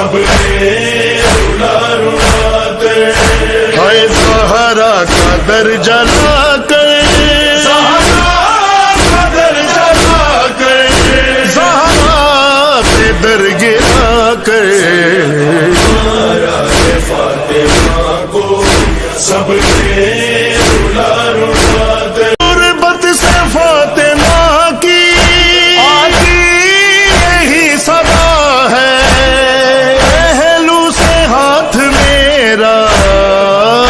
سب رولا رولاتے ہے زہرا کا در جلا کر زہرا کا در جلا کر زہرا پہ در گرا کر فاطمہ کو سب رولا رولاتے غربت سے فاطمہ کی آتی یہی صدا ہے پہلو سے ہاتھ میرا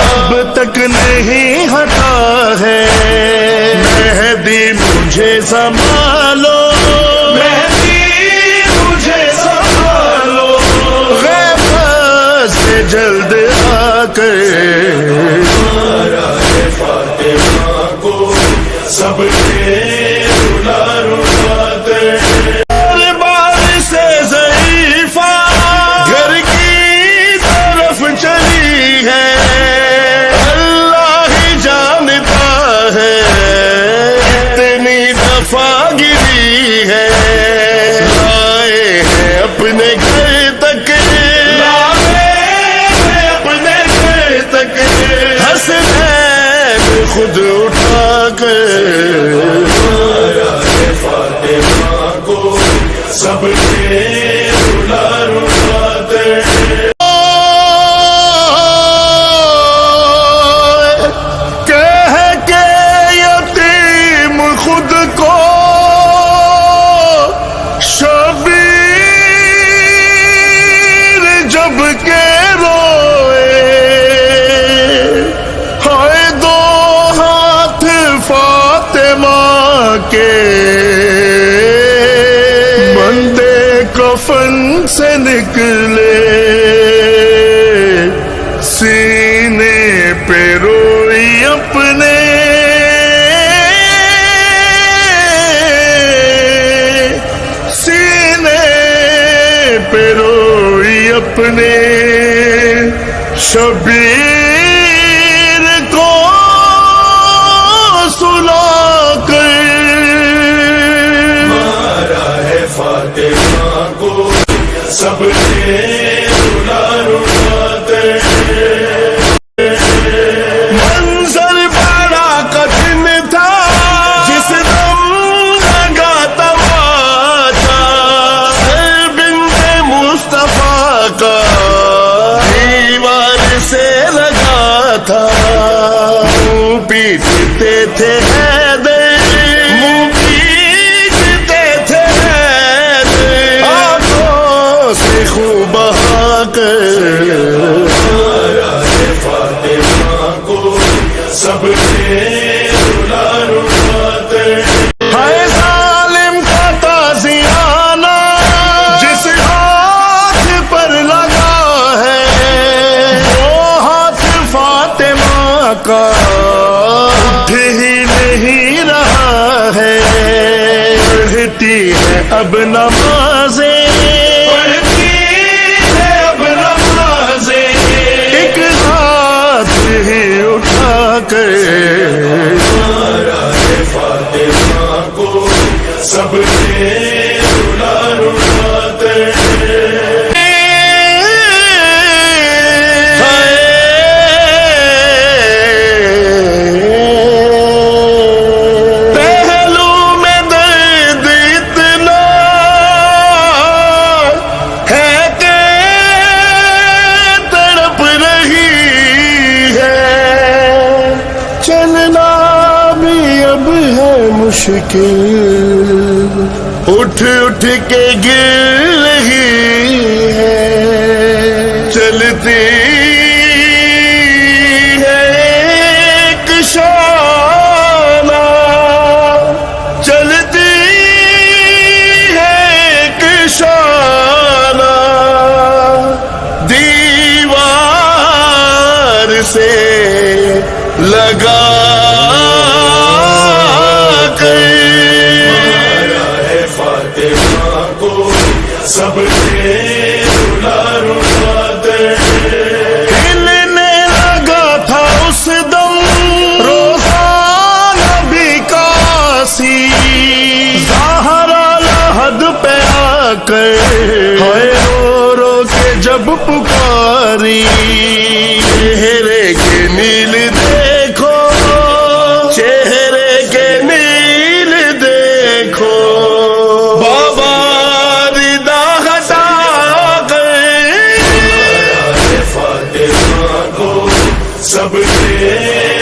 اب تک نہیں ہٹا ہے مہدی مجھے سنبھالو مہدی مجھے سنبھالو غیبت سے جلد آ کر فاطمہ کو سب رولا رولاتے بار سے ضعیفہ گھر کی طرف چلی ہے اللہ ہی جانتا ہے اتنی دفعہ گری ہے لائے ہیں اپنے گھر تک اپنے گھر تک حسنین خود اٹھا کر فاطمہ کو سب رولا رولاتے کہہ کے یتیم خود کو شبیر جب کے روئے ہائے دو ہاتھ فاطمہ کے بندے کفن سے نکلے سینے پہ روئی اپنے سینے پہ روئی اپنے شبیر کو سلا کر فاطمہ کو سب رولا رولاتے منظر بڑا کٹھن تھا جس دم لگا تماچا سر بنت مصطفیٰ کا دیوار سے لگا تھا منہ پیٹتے تھے حیدر منہ پیٹتے تھے حیدر آنکھوں سے خوب بہا کر فاطمہ کو سب رولا رولاتے ہے ظالم کا تازیانہ جس ہاتھ پر لگا ہے وہ ہاتھ فاطمہ کا اٹھ ہی نہیں رہا ہے پڑھتی ہے اب نمازیں اب نمازیں ایک ہاتھ ہی اٹھا کر فاطمہ کو سب رولا رولاتے پہلو میں درد اتنا ہے کہ تڑپ رہی ہے چلنا بھی اب ہے مشکل اٹھ اٹھ کے گر رہی ہے چلتی ہے ایک شانہ چلتی ہے ایک شانہ دیوار سے لگا کر فاطمہ کو سب رولا رولاتے ہلنے لگا تھا اس دم روزہ نبی کا سی زہرا لحد پہ آ کر ہائے رو رو کے جب پکاری چہرے کے نیل دیکھو چہرے کے نیل دیکھو بابا ردا ہٹا گئے فاطمہ کو سب نے